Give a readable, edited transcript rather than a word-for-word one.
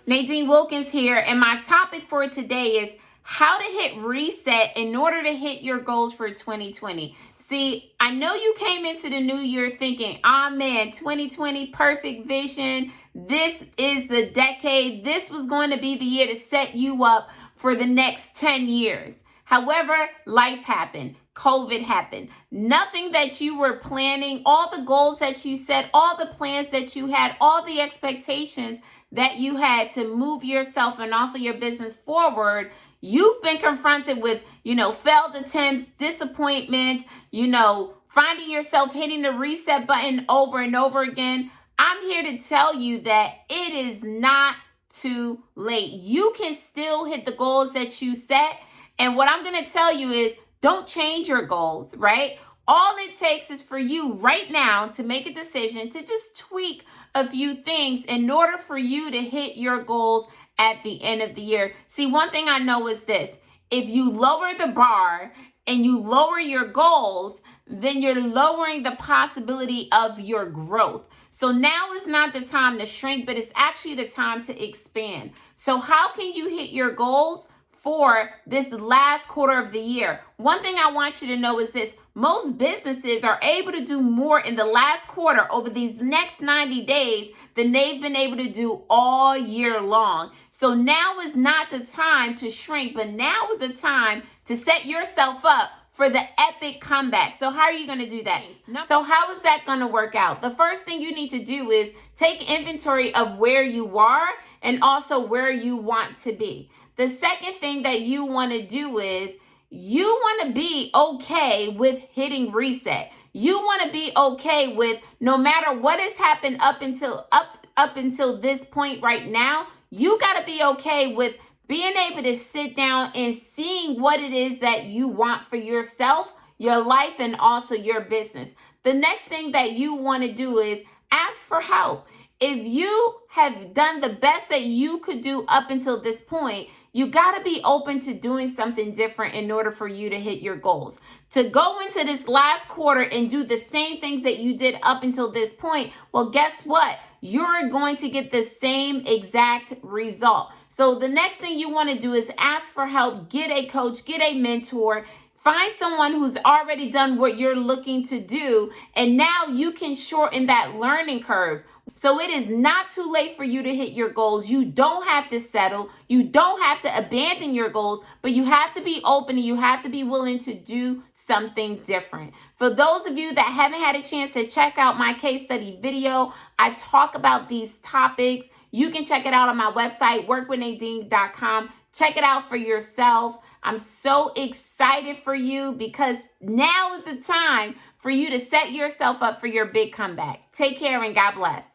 Nadine Wilkins here, and my topic for today is how to hit reset in order to hit your goals for 2020. See, I know you came into the new year thinking, man, 2020, perfect vision. This is the decade. This was going to be the year to set you up for the next 10 years. However, life happened. COVID happened. Nothing that you were planning, all the goals that you set, all the plans that you had, all the expectations that you had to move yourself and also your business forward, you've been confronted with, failed attempts, disappointments, finding yourself hitting the reset button over and over again. I'm here to tell you that it is not too late. You can still hit the goals that you set. And what I'm going to tell you is don't change your goals, right? All it takes is for you right now to make a decision to just tweak a few things in order for you to hit your goals at the end of the year. See, one thing I know is this: if you lower the bar and you lower your goals, then you're lowering the possibility of your growth. So now is not the time to shrink, but it's actually the time to expand. So how can you hit your goals for this last quarter of the year? One thing I want you to know is this: most businesses are able to do more in the last quarter over these next 90 days than they've been able to do all year long. So now is not the time to shrink, but now is the time to set yourself up for the epic comeback. So how are you going to do that? So how is that going to work out? The first thing you need to do is take inventory of where you are and also where you want to be. The second thing that you want to do is you want to be okay with hitting reset. You want to be okay with no matter what has happened up until this point right now. You got to be okay with being able to sit down and seeing what it is that you want for yourself, your life, and also your business. The next thing that you want to do is ask for help. If you have done the best that you could do up until this point, you got to be open to doing something different in order for you to hit your goals. To go into this last quarter and do the same things that you did up until this point, well, guess what? You're going to get the same exact result. So the next thing you want to do is ask for help, get a coach, get a mentor, find someone who's already done what you're looking to do, and now you can shorten that learning curve. So it is not too late for you to hit your goals. You don't have to settle. You don't have to abandon your goals, but you have to be open and you have to be willing to do something different. For those of you that haven't had a chance to check out my case study video, I talk about these topics. You can check it out on my website, workwithnadine.com. Check it out for yourself. I'm so excited for you because now is the time for you to set yourself up for your big comeback. Take care and God bless.